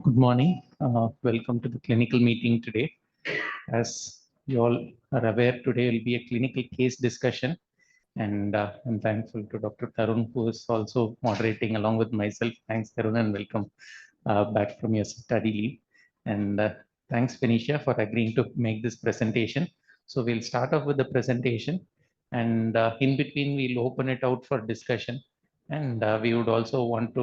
Good morning. Welcome to the clinical meeting today. As you all are aware, today will be a clinical case discussion, and I'm thankful to Dr. Tarun, who is also moderating along with myself. Thanks, Tarun, and welcome back from your study leave. And thanks, Feneeshiah, for agreeing to make this presentation. So we'll start off with the presentation, and in between, we'll open it out for discussion. And we would also want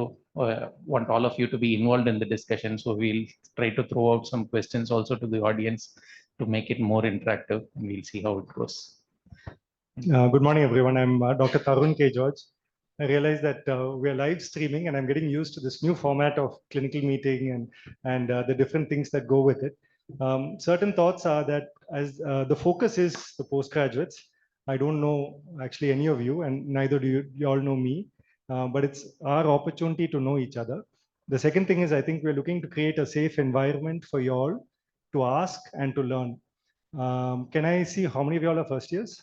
all of you to be involved in the discussion. So we'll try to throw out some questions also to the audience to make it more interactive, and we'll see how it goes. Good morning, everyone. I'm Dr. Tarun K. George. I realize that we are live streaming, and I'm getting used to this new format of clinical meeting and the different things that go with it. Certain thoughts are that as the focus is the postgraduates. I don't know actually any of you, and neither do you all know me. But it's our opportunity to know each other. The second thing is, I think we're looking to create a safe environment for you all to ask and to learn. Can I see how many of you all are first years?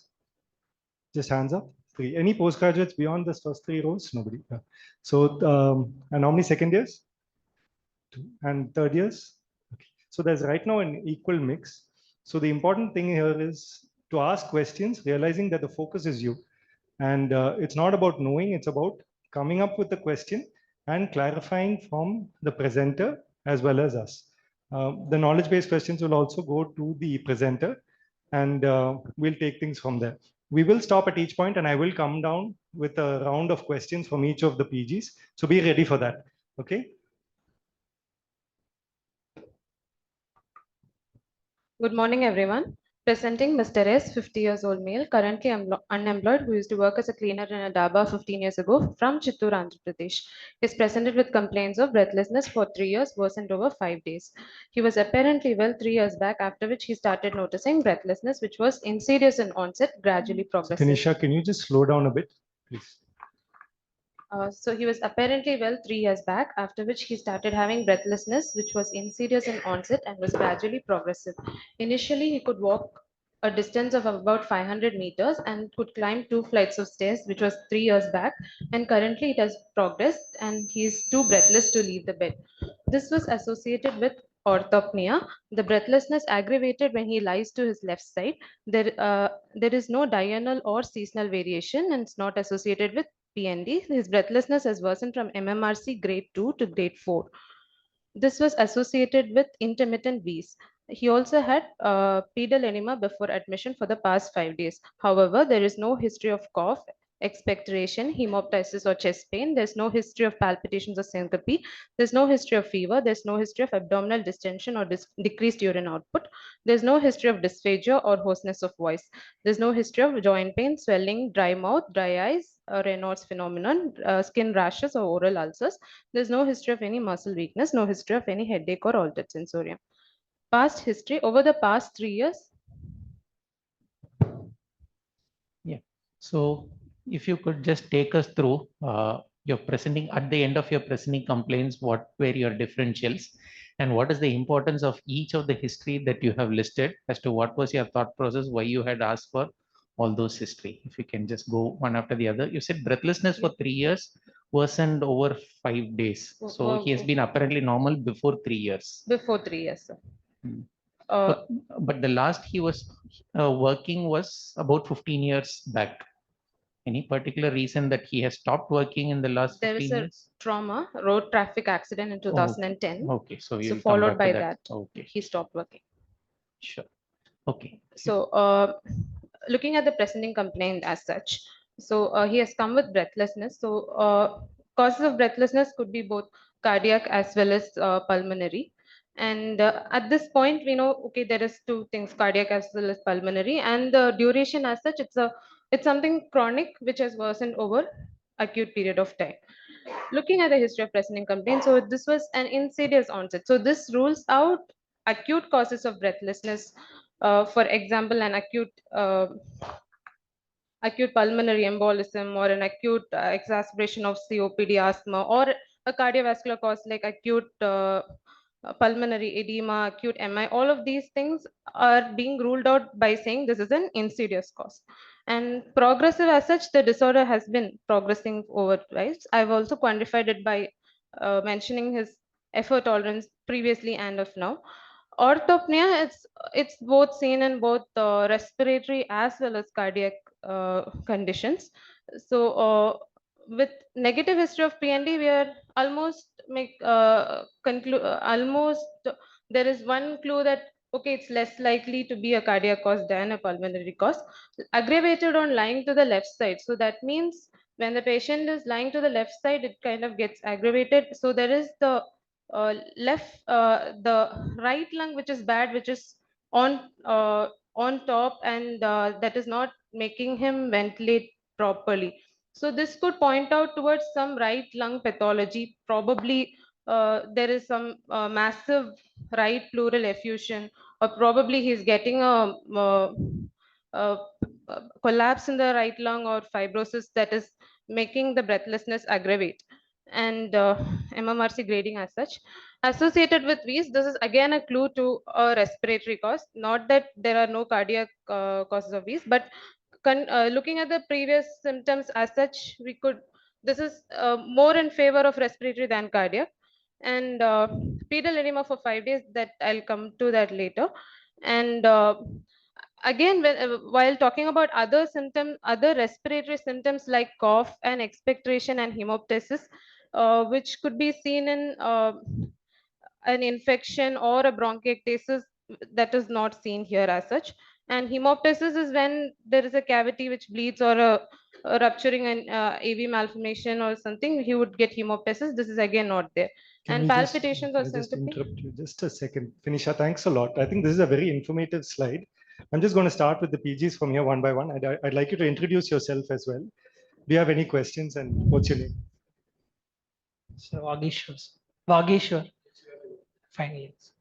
Just hands up. 3. Any postgraduates beyond this first 3 rows? Nobody. Yeah. So, and how many second years? 2. And third years? Okay. So there's right now an equal mix. So the important thing here is to ask questions, realizing that the focus is you. And it's not about knowing, it's about coming up with the question and clarifying from the presenter as well as us. The knowledge-based questions will also go to the presenter, and we'll take things from there. We will stop at each point, and I will come down with a round of questions from each of the PGs. So be ready for that. Okay. Good morning, everyone. Presenting Mr. S, 50 years old male, currently unemployed, who used to work as a cleaner in a dhaba 15 years ago from Chittoor, Andhra Pradesh. He is presented with complaints of breathlessness for 3 years, worsened over 5 days. He was apparently well 3 years back, after which he started noticing breathlessness, which was insidious in onset, gradually progressive. Feneeshiah, can you just slow down a bit, please? So he was apparently well 3 years back, after which he started having breathlessness, which was insidious in onset and was gradually progressive. Initially, he could walk a distance of about 500 meters and could climb 2 flights of stairs, which was 3 years back. And currently, it has progressed, and he is too breathless to leave the bed. This was associated with orthopnea. The breathlessness aggravated when he lies to his left side. There is no diurnal or seasonal variation, and it's not associated with PND. His breathlessness has worsened from MMRC grade 2 to grade 4. This was associated with intermittent wheeze. He also had pedal enema before admission for the past 5 days. However, there is no history of cough, expectoration, hemoptysis, or chest pain. There's no history of palpitations or syncope. There's no history of fever. There's no history of abdominal distension or decreased urine output. There's no history of dysphagia or hoarseness of voice. There's no history of joint pain, swelling, dry mouth, dry eyes, Raynaud's phenomenon, skin rashes, or oral ulcers. There's no history of any muscle weakness, no history of any headache or altered sensorium. Past history over the past 3 years. Yeah. So if you could just take us through your presenting at the end of your presenting complaints, what were your differentials and what is the importance of each of the history that you have listed as to what was your thought process, why you had asked for all those history. If you can just go one after the other. You said breathlessness for 3 years worsened over 5 days. So he has been apparently normal before 3 years. Before 3 years, sir. But the last he was working was about 15 years back. Any particular reason that he has stopped working in the last 15 years? There was a trauma, road traffic accident in 2010. Okay, so followed by that, okay, he stopped working. Sure. Okay. So looking at the presenting complaint as such, so he has come with breathlessness. So causes of breathlessness could be both cardiac as well as pulmonary. And at this point, we know, okay, there is 2 things, cardiac as well as pulmonary, and the duration as such, it's something chronic which has worsened over acute period of time. Looking at the history of presenting complaint, so this was an insidious onset. So this rules out acute causes of breathlessness. For example, an acute pulmonary embolism or an acute exacerbation of COPD, asthma, or a cardiovascular cause like acute pulmonary edema, acute MI. All of these things are being ruled out by saying this is an insidious cause. And progressive as such, the disorder has been progressing over time. I've also quantified it by mentioning his effort tolerance previously and of now. Orthopnea, it's both seen in both respiratory as well as cardiac conditions. So with negative history of PND, we are almost conclude almost there is one clue that okay, it's less likely to be a cardiac cause than a pulmonary cause. Aggravated on lying to the left side. So that means when the patient is lying to the left side, it kind of gets aggravated. So there is the right lung which is bad, which is on top, and that is not making him ventilate properly. So this could point out towards some right lung pathology. Probably there is some massive right pleural effusion, or probably he's getting a collapse in the right lung or fibrosis that is making the breathlessness aggravate, and MMRC grading as such. Associated with wheeze, this is again a clue to a respiratory cause. Not that there are no cardiac causes of wheeze, but looking at the previous symptoms as such, we could, this is more in favor of respiratory than cardiac. And pedal edema for 5 days, that I'll come to that later. And again, while talking about other symptoms, other respiratory symptoms like cough and expectoration and hemoptysis, which could be seen in an infection or a bronchiectasis, that is not seen here as such. And hemoptysis is when there is a cavity which bleeds, or a rupturing and AV malformation or something, he would get hemoptysis. This is again not there. And palpitations or Can I just syncope. interrupt you just a second? Feneeshiah, thanks a lot. I think this is a very informative slide. I'm just going to start with the PGs from here one by one. I'd like you to introduce yourself as well. Do you have any questions, and what's your name? So Vageshwar. Fine. Yes.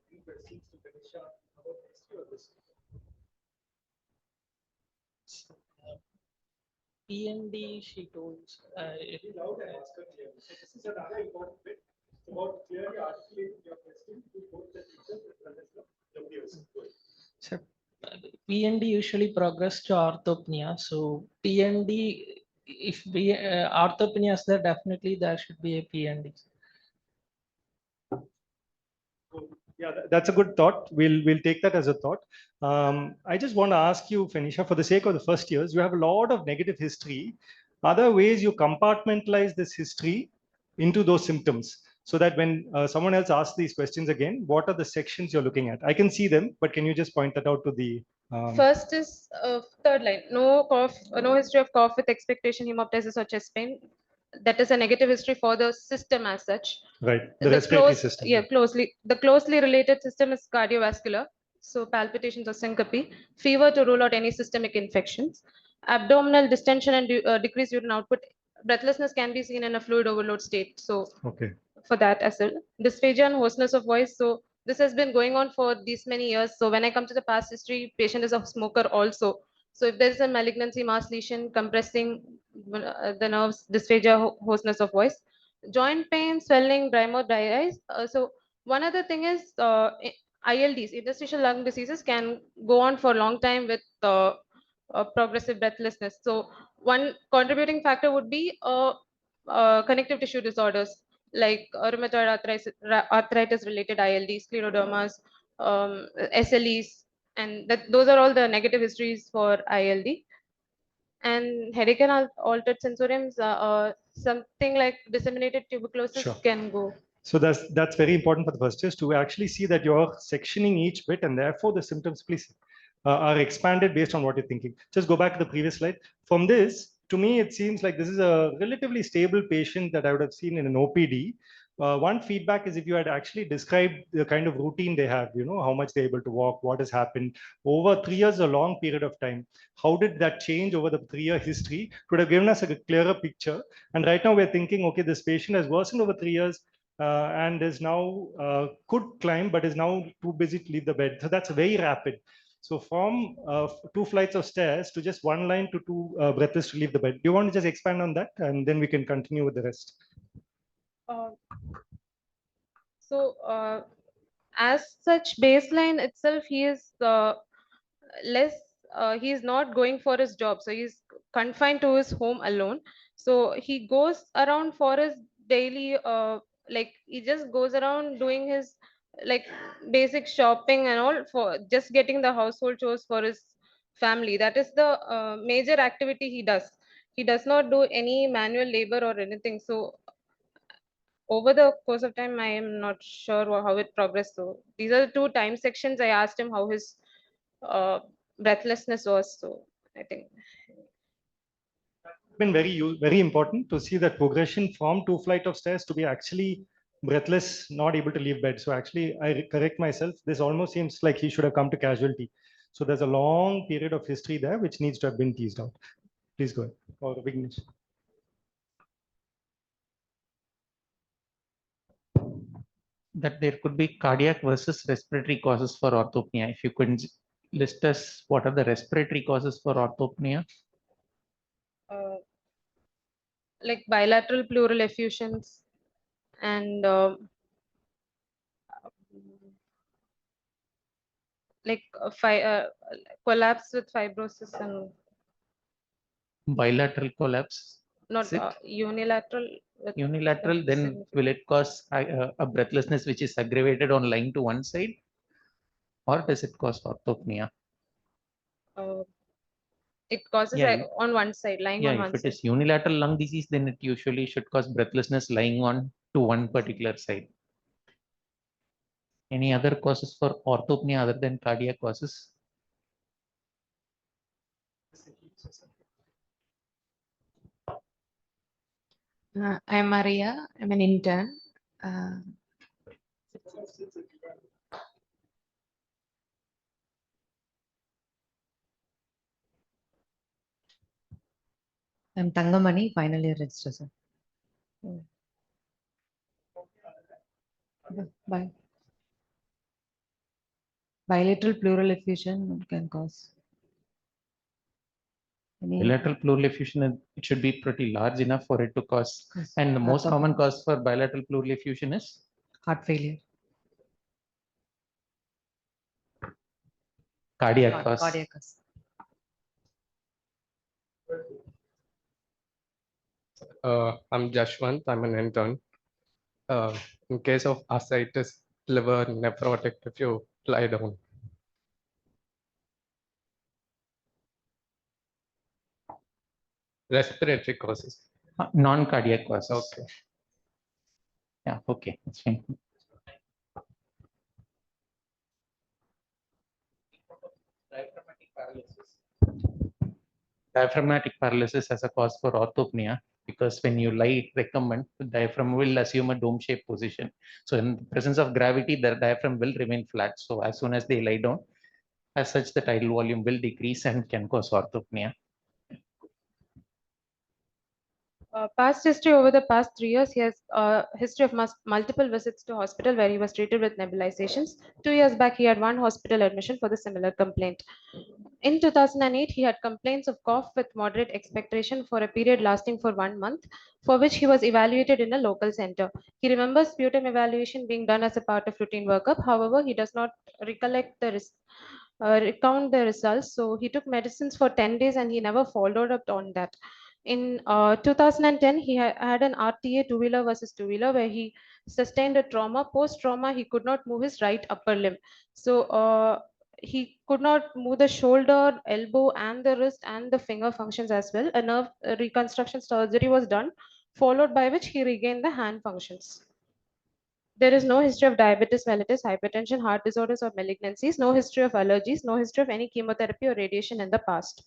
So, PND, she told. This is another important bit about clearly articulating your question to both the teachers as well as the peers. So, PND usually progress to orthopnea. So PND, if we orthopnea is there, definitely there should be a PND. Yeah, that's a good thought. We'll take that as a thought. I just want to ask you, Feneeshiah, for the sake of the first years, you have a lot of negative history. Are there ways you compartmentalize this history into those symptoms so that when someone else asks these questions again, what are the sections you're looking at? I can see them, but can you just point that out to the First is third line, no cough, no history of cough with expectation, hemoptysis or chest pain. That is a negative history for the system as such. right, the respiratory system? Yeah, the closely related system is cardiovascular. So palpitations or syncope, fever to rule out any systemic infections, abdominal distension and decreased urine output. Breathlessness can be seen in a fluid overload state. So Okay. for that as well. Dysphagia and hoarseness of voice. So this has been going on for these many years. So when I come to the past history, patient is a smoker also. So if there is a malignancy, mass lesion, compressing the nerves, dysphagia, hoarseness of voice, joint pain, swelling, dry mouth, dry eyes. So one other thing is ILDs, interstitial lung diseases, can go on for a long time with progressive breathlessness. So one contributing factor would be connective tissue disorders like rheumatoid arthritis related ILD, sclerodermas, SLEs, and those are all the negative histories for ILD. And headache and altered sensoriums, something like disseminated tuberculosis Sure. can go. So that's very important for the first years to actually see that you're sectioning each bit, and therefore the symptoms, please, are expanded based on what you're thinking. Just go back to the previous slide. From this, to me, it seems like this is a relatively stable patient that I would have seen in an OPD. One feedback is if you had actually described the kind of routine they have, how much they're able to walk, what has happened over 3 years, a long period of time. How did that change over the 3-year history? Could have given us a clearer picture. And right now we're thinking, okay, this patient has worsened over 3 years. And is now could climb, but is now too busy to leave the bed. So that's very rapid. So from 2 flights of stairs to just 1 line to 2 breathless to leave the bed. Do you want to just expand on that, and then we can continue with the rest? So as such, baseline itself, he is less. He is not going for his job, so he's confined to his home alone. So he goes around for his daily like he just goes around doing his like basic shopping and all for just getting the household chores for his family. That is the major activity he does. He does not do any manual labor or anything. So over the course of time, I am not sure how it progressed. So these are the two time sections I asked him how his uh, breathlessness was. So I think Been very important to see that progression from 2 flight of stairs to be actually breathless, not able to leave bed. So actually, I correct myself. This almost seems like he should have come to casualty. So there's a long period of history there which needs to have been teased out. Please go ahead. Or Vignesh. That there could be cardiac versus respiratory causes for orthopnea. If you could list us what are the respiratory causes for orthopnea? uh, like bilateral pleural effusions and like collapse with fibrosis and Bilateral collapse. not unilateral. Unilateral, then will it cause a breathlessness which is aggravated on lying to one side, or does it cause orthopnea? Uh, it causes Yeah, on one side, lying yeah. on If one it side. is unilateral lung disease, then it usually should cause breathlessness lying on to one particular side. Any other causes for orthopnea other than cardiac causes? I'm Maria. I'm an intern. I'm Tangamani, final year register, sir. Bye. Bilateral pleural effusion can cause. Bilateral pleural effusion, it should be pretty large enough for it to cause. Yes. And the most Orthopnea. common cause for bilateral pleural effusion is Heart failure. cardiac cause. Cardiac cause. I'm Jashwant. I'm an intern. In case of ascites, liver nephrotic, if you lie down. Respiratory causes. Non-cardiac causes. Okay. Yeah, okay, that's fine. Diaphragmatic paralysis as a cause for orthopnea, because when you lie recumbent, the diaphragm will assume a dome-shaped position. So in the presence of gravity, the diaphragm will remain flat. So as soon as they lie down, as such, the tidal volume will decrease and can cause orthopnea. Past history over the past 3 years, he has a history of multiple visits to hospital where he was treated with nebulizations. 2 years back, he had one hospital admission for the similar complaint. In 2008, he had complaints of cough with moderate expectoration for a period lasting for 1 month, for which he was evaluated in a local center. He remembers sputum evaluation being done as a part of routine workup. However, he does not recollect recount the results. So he took medicines for 10 days and he never followed up on that. In 2010, he had an RTA two-wheeler versus two-wheeler where he sustained a trauma. Post-trauma, he could not move his right upper limb. So he could not move the shoulder, elbow, and the wrist and the finger functions as well. A nerve reconstruction surgery was done, followed by which he regained the hand functions. There is no history of diabetes mellitus, hypertension, heart disorders, or malignancies, no history of allergies, no history of any chemotherapy or radiation in the past.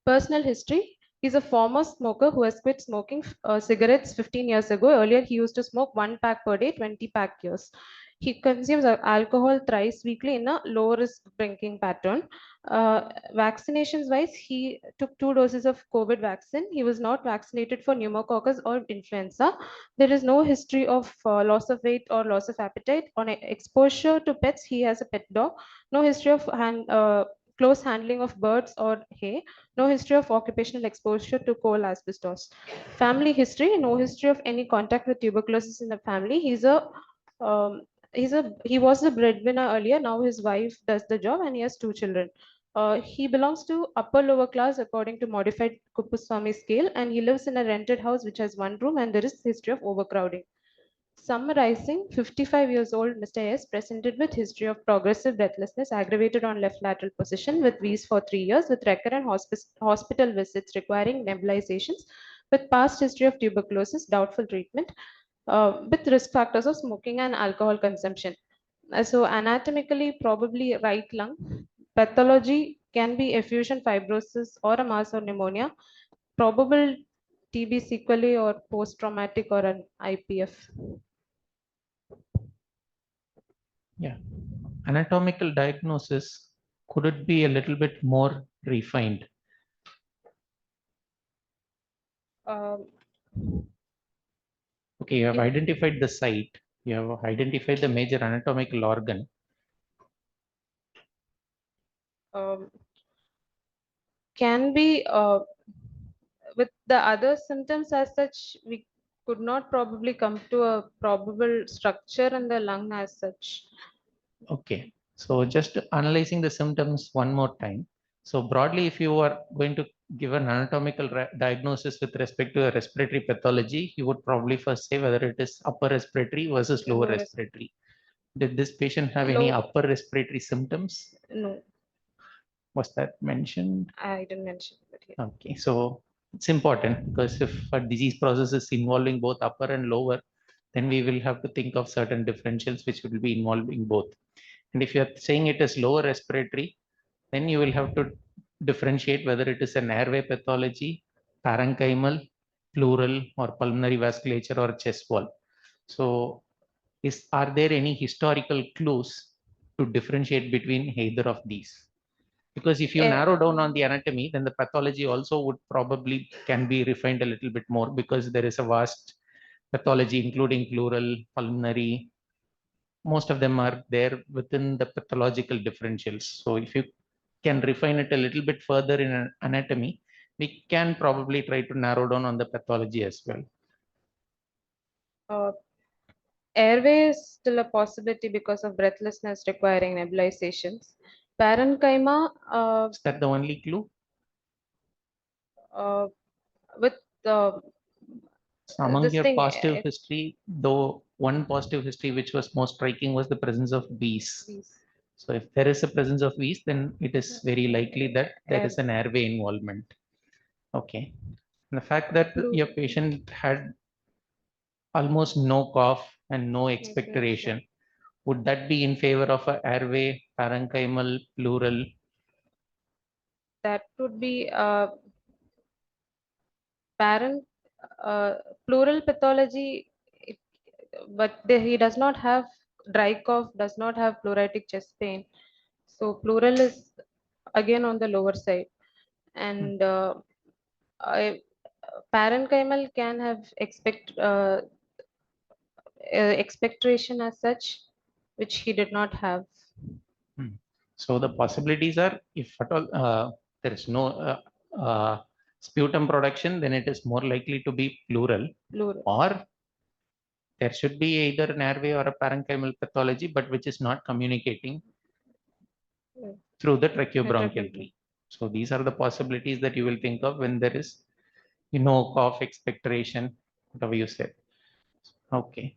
Personal history. He's a former smoker who has quit smoking cigarettes 15 years ago. Earlier, he used to smoke 1 pack per day, 20 pack years. He consumes alcohol thrice weekly in a low risk drinking pattern. Vaccinations wise, he took 2 doses of COVID vaccine. He was not vaccinated for pneumococcus or influenza. There is no history of loss of weight or loss of appetite. On exposure to pets, he has a pet dog. No history of close handling of birds or hay. No history of occupational exposure to coal asbestos. Family history, no history of any contact with tuberculosis in the family. He was a breadwinner earlier. Now his wife does the job and he has 2 children. He belongs to upper lower class according to modified Kuppuswamy scale, and he lives in a rented house which has one room, and there is history of overcrowding. Summarizing, 55 years old Mr. S presented with history of progressive breathlessness aggravated on left lateral position with wheeze for 3 years with recurrent hospital visits requiring nebulizations with past history of tuberculosis, doubtful treatment, with risk factors of smoking and alcohol consumption. So anatomically, probably right lung. Pathology can be effusion fibrosis or a mass or pneumonia. Probable TB sequelae or post-traumatic or an IPF. Yeah. Anatomical diagnosis, could it be a little bit more refined? Um, Okay, you have in- identified the site, you have identified the major anatomical organ. um, can be with the other symptoms as such, we could not probably come to a probable structure in the lung as such. Okay, so just analyzing the symptoms one more time. So broadly, if you are going to give an anatomical diagnosis with respect to a respiratory pathology, you would probably first say whether it is upper respiratory versus lower Lower respiratory. Did this patient have any upper respiratory symptoms? No, Was that mentioned? I didn't mention that here. Okay, so it's important because if a disease process is involving both upper and lower, then we will have to think of certain differentials which will be involving both. And if you're saying it is lower respiratory, then you will have to differentiate whether it is an airway pathology, parenchymal, pleural, or pulmonary vasculature or chest wall. So are there any historical clues to differentiate between either of these? Because if you narrow down on the anatomy, then the pathology also would probably can be refined a little bit more because there is a vast pathology, including pleural, pulmonary. Most of them are there within the pathological differentials. So if you can refine it a little bit further in an anatomy, we can probably try to narrow down on the pathology as well. Airway is still a possibility because of breathlessness requiring nebulizations. Parenchyma, Is that the only clue? with So among this your thing, positive history, though one positive history which was most striking was the presence of bees. So if there is a presence of bees, then it is very likely that there is an airway involvement. Okay. And the fact that your patient had almost no cough and no expectoration, would that be in favor of a airway, parenchymal, pleural? that would be parent pleural pathology, but he does not have dry cough, does not have pleuritic chest pain. So pleural is again on the lower side, and parenchymal can have expectoration as such, which he did not have. So the possibilities are, if at all there is no sputum production, then it is more likely to be pleural, or there should be either an airway or a parenchymal pathology, but which is not communicating through the tracheobronchial tree. So these are the possibilities that you will think of when there is, cough, expectoration, whatever you said. Okay.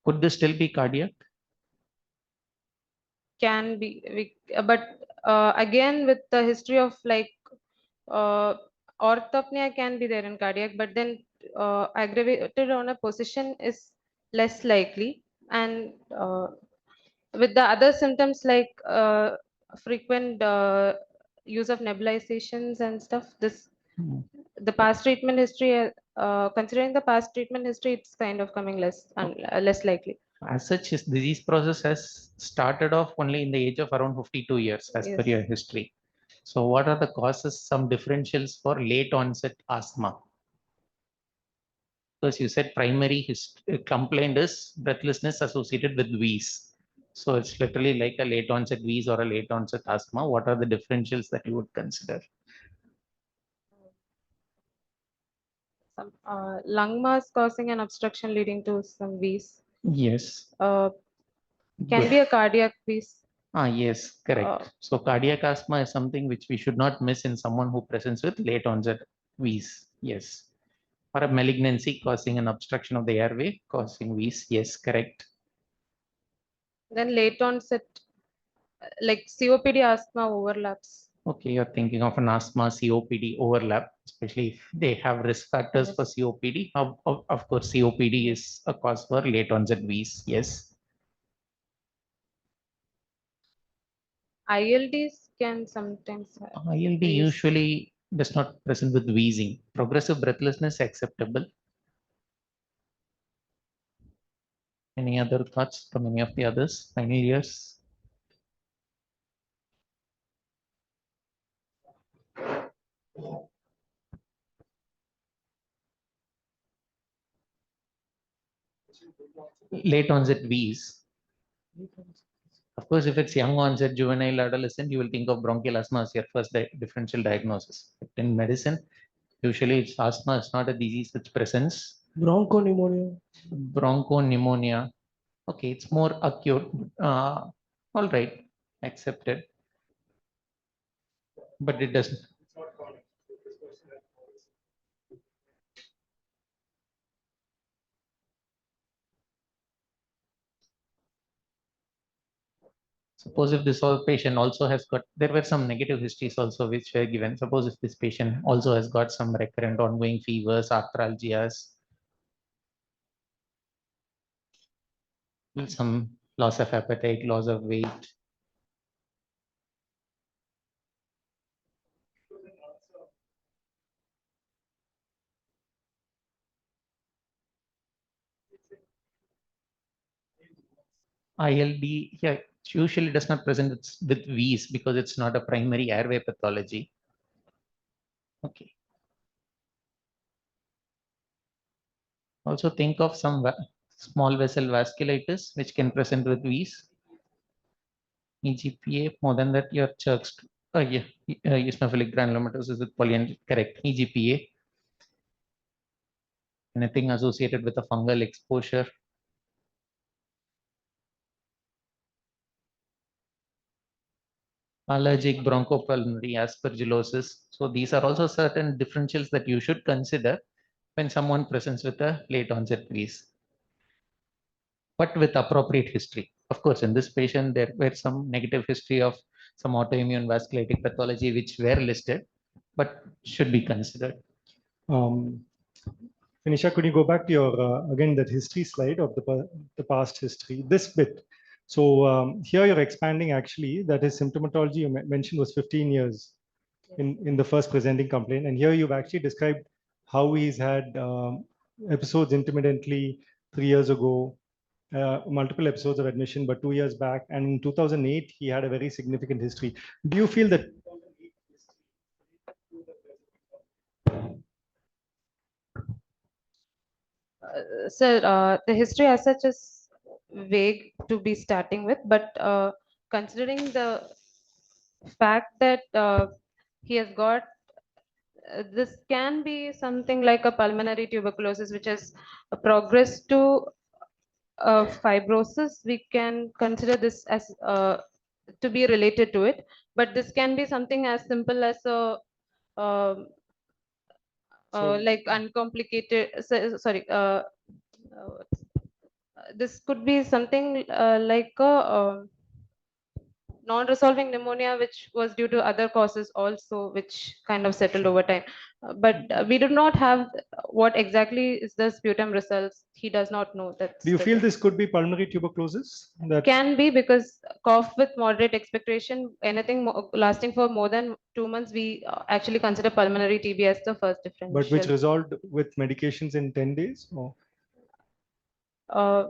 Could this still be cardiac? Can be, but again with the history of like orthopnea can be there in cardiac, but then aggravated on a position is less likely, and with the other symptoms like frequent use of nebulizations and stuff, the past treatment history, considering the past treatment history, it's kind of coming less likely. As such, his disease process has started off only in the age of around 52 years, as per your history. So what are the causes, some differentials for late onset asthma? Because you said primary complaint is breathlessness associated with wheeze. So it's literally like a late onset wheeze or a late onset asthma. What are the differentials that you would consider? Some lung mass causing an obstruction leading to some wheeze. Yes. Can be a cardiac wheeze. Yes, correct. So cardiac asthma is something which we should not miss in someone who presents with late onset wheeze. Yes. Or a malignancy causing an obstruction of the airway causing wheeze. Yes, correct. Then late onset, like COPD asthma overlaps. Okay, you're thinking of an asthma COPD overlap, especially if they have risk factors for Yes. COPD. Of course, COPD is a cause for late onset wheeze. Yes. ILDs can sometimes have ILD wheeze. usually does not present with wheezing. Progressive breathlessness acceptable. Any other thoughts from any of the others? Final years? Late onset wheeze. Of course, if it's young onset, juvenile, adolescent, you will think of bronchial asthma as your first differential diagnosis. But in medicine, usually it's asthma is not a disease which presents. Bronchopneumonia. Bronchopneumonia. Okay, it's more acute. All right, accepted. But it doesn't. Suppose if this patient also has got, there were some negative histories also which were given. Suppose if this patient also has got some recurrent ongoing fevers, arthralgias, some loss of appetite, loss of weight. ILD, yeah, usually does not present with wheeze because it's not a primary airway pathology. Okay. Also think of some small vessel vasculitis which can present with wheeze. EGPA, more than that, your church, yeah, eosinophilic granulomatosis with polyandry, correct. EGPA. Anything associated with a fungal exposure. Allergic bronchopulmonary aspergillosis. So these are also certain differentials that you should consider when someone presents with a late onset wheeze, but with appropriate history. Of course, in this patient, there were some negative history of some autoimmune vasculitic pathology which were listed, but should be considered. Feneeshiah, could you go back to your, again, that history slide of the past history, this bit. So here you're expanding actually, that is symptomatology you mentioned was 15 years in the first presenting complaint. And here you've actually described how he's had episodes intermittently 3 years ago, multiple episodes of admission, but 2 years back. And in 2008, he had a very significant history. Do you feel that Sir, the history as such is vague to be starting with, but considering the fact that he has got this can be something like a pulmonary tuberculosis, which has progressed to fibrosis. We can consider this as to be related to it, but this can be something as simple as a um, like uncomplicated. Sorry. This could be something like a non-resolving pneumonia, which was due to other causes also, which kind of settled over time. But we do not have what exactly is the sputum results. He does not know that. do you feel this could be pulmonary tuberculosis? That Can be, because cough with moderate expectoration, anything lasting for more than 2 months, we actually consider pulmonary TB as the first differential. but which resolved with medications in 10 days? Or Uh,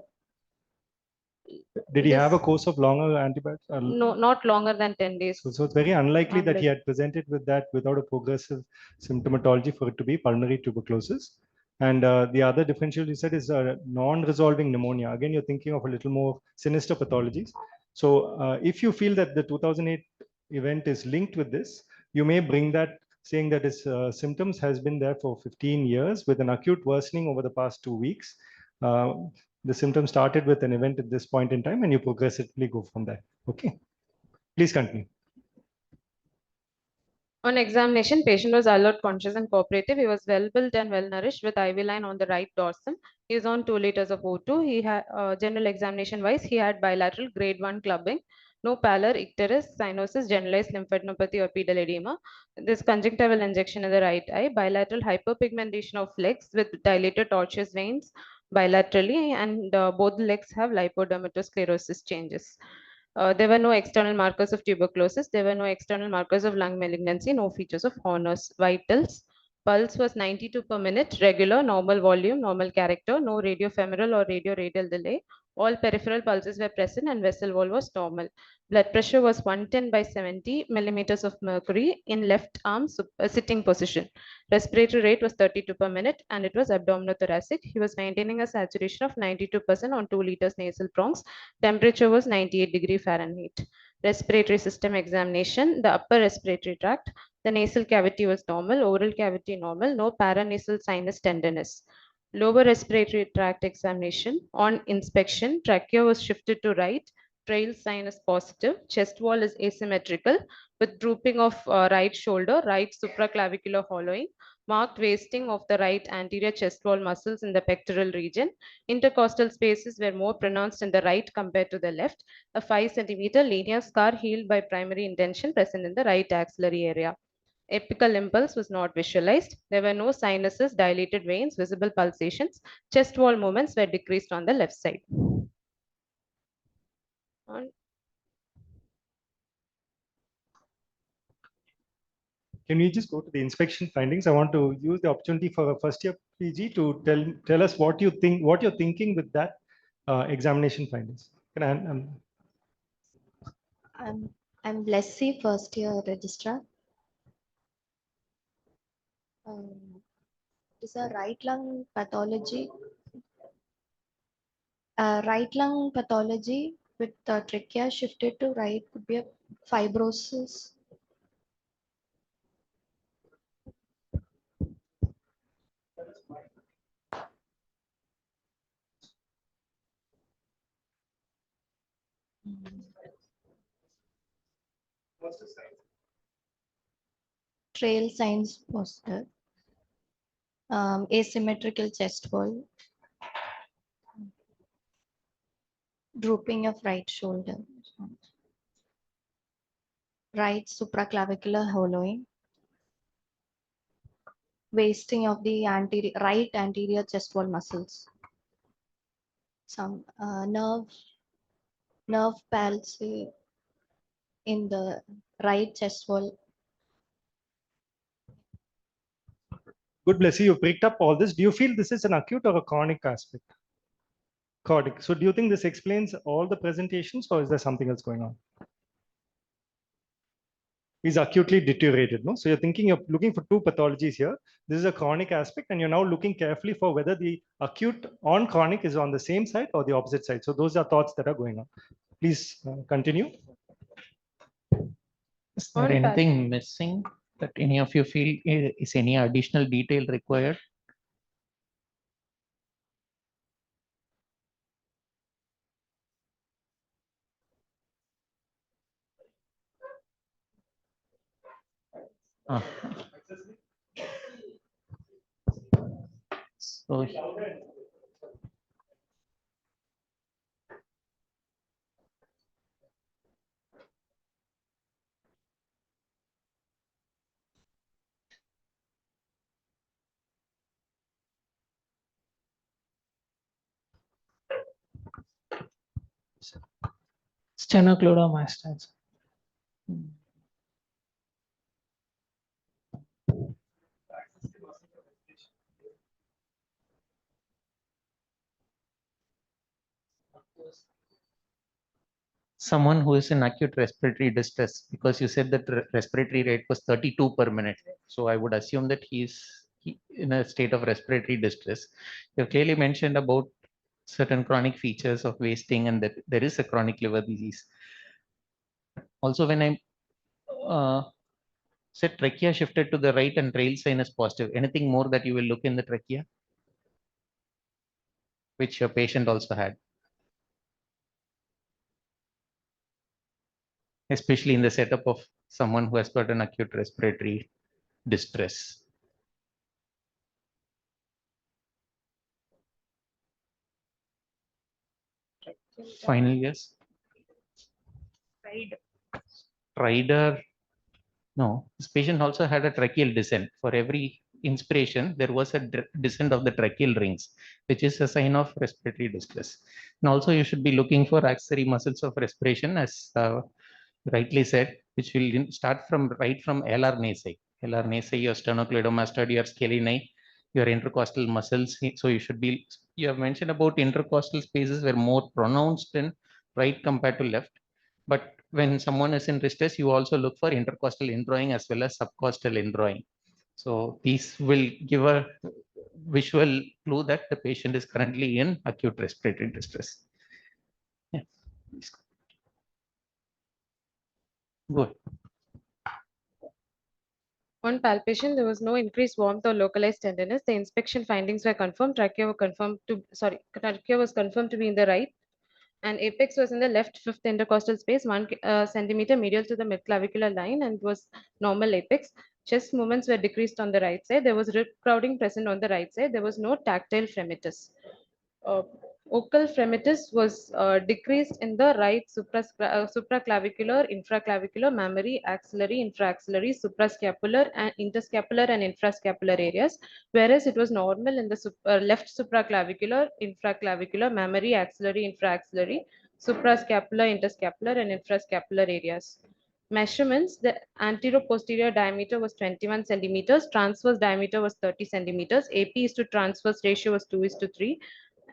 did he have a this- course of longer antibiotics? no, not longer than 10 days. So it's very unlikely that he Unlikely. had presented with that without a progressive symptomatology for it to be pulmonary tuberculosis. And the other differential you said is non-resolving pneumonia. Again, you're thinking of a little more sinister pathologies. So if you feel that the 2008 event is linked with this, you may bring that, saying that his symptoms has been there for 15 years with an acute worsening over the past 2 weeks. The symptoms started with an event at this point in time, and you progressively go from there. Okay. Please continue. On examination, patient was alert, conscious, and cooperative. He was well built and well nourished with IV line on the right dorsum. He is on 2 liters of O2. He had general examination wise, he had bilateral grade 1 clubbing, no pallor, icterus, cyanosis, generalized lymphadenopathy or pedal edema. This conjunctival injection in the right eye, bilateral hyperpigmentation of legs with dilated tortuous veins bilaterally, and both legs have lipodermatosclerosis changes. There were no external markers of tuberculosis. There were no external markers of lung malignancy, no features of Horner's. Vitals. Pulse was 92 per minute, regular, normal volume, normal character, no radiofemoral or radioradial delay. All peripheral pulses were present and vessel wall was normal. Blood pressure was 110 by 70 millimeters of mercury in left arm sitting position. Respiratory rate was 32 per minute and it was abdominothoracic. He was maintaining a saturation of 92% on 2 liters nasal bronchs. Temperature was 98 Fahrenheit. Respiratory system examination, the upper respiratory tract, the nasal cavity was normal, oral cavity normal, no paranasal sinus tenderness. Lower respiratory tract examination, on inspection, trachea was shifted to right, trail sinus positive, chest wall is asymmetrical with drooping of right shoulder, right supraclavicular hollowing, marked wasting of the right anterior chest wall muscles in the pectoral region. Intercostal spaces were more pronounced in the right compared to the left. A 5 centimeter linear scar healed by primary intention present in the right axillary area. Apical impulse was not visualized. There were no sinuses, dilated veins, visible pulsations. Chest wall movements were decreased on the left side. Can we just go to the inspection findings? I want to use the opportunity for a first year PG to tell us what you think, what you're thinking with that examination findings. I'm Blessy, first year registrar. It's a right lung pathology. Right lung pathology with the trachea shifted to right could be a fibrosis. Trail signs poster. Asymmetrical chest wall. Drooping of right shoulder. Right supraclavicular hollowing. Wasting of the right anterior chest wall muscles. Some nerve palsy in the right chest wall. Good, Blessy, you picked up all this. Do you feel this is an acute or a chronic aspect? Chronic. So do you think this explains all the presentations or is there something else going on? He's acutely deteriorated, no? So you're thinking, you're looking for two pathologies here. This is a chronic aspect and you're now looking carefully for whether the acute on chronic is on the same side or the opposite side. So those are thoughts that are going on. Please continue. Is there anything missing that any of you feel is any additional detail required? So Sternocleidomastoid. someone who is in acute respiratory distress, because you said that respiratory rate was 32 per minute. So I would assume that he's in a state of respiratory distress. You clearly mentioned about certain chronic features of wasting and that there is a chronic liver disease. Also, when I said trachea shifted to the right and trail sinus positive, anything more that you will look in the trachea, which your patient also had? especially in the setup of someone who has got an acute respiratory distress. Final yes. Strider. No, this patient also had a tracheal descent. For every inspiration, there was a descent of the tracheal rings, which is a sign of respiratory distress. And also, you should be looking for accessory muscles of respiration, as rightly said, which will start from right from LR nasi. LR nasi, your sternocleidomastoid, your scaleni, your intercostal muscles. So you should be. You have mentioned about intercostal spaces were more pronounced in right compared to left. But when someone is in distress, you also look for intercostal indrawing as well as subcostal indrawing. So these will give a visual clue that the patient is currently in acute respiratory distress. Yeah. Good. On palpation, there was no increased warmth or localized tenderness. The inspection findings were confirmed. Trachea was confirmed to be in the right, and apex was in the left fifth intercostal space, 1 centimeter medial to the midclavicular line, and was normal apex. Chest movements were decreased on the right side. There was rib crowding present on the right side. There was no tactile fremitus. Ocal fremitus was decreased in the right supraclavicular, infraclavicular, mammary, axillary, infraaxillary, suprascapular, and interscapular and infrascapular areas, whereas it was normal in the left supraclavicular, infraclavicular, mammary, axillary, infraaxillary, suprascapular, interscapular, and infrascapular areas. Measurements: the anterior-posterior diameter was 21 centimeters, transverse diameter was 30 centimeters, AP is to transverse ratio was 2:3,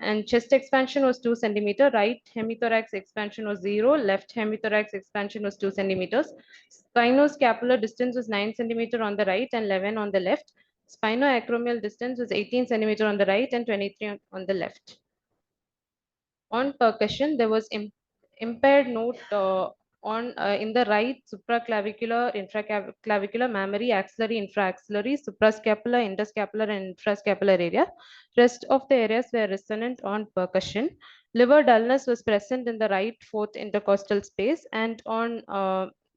and chest expansion was 2 centimeter. Right hemithorax expansion was 0. Left hemithorax expansion was 2 centimeters. Spino-scapular distance was 9 centimeter on the right and 11 on the left. Spino-acromial distance was 18 centimeter on the right and 23 on the left. On percussion, there was impaired note in the right supraclavicular, infraclavicular, mammary, axillary, infraaxillary, suprascapular, interscapular, and infrascapular area. Rest of the areas were resonant on percussion. Liver dullness was present in the right fourth intercostal space, and on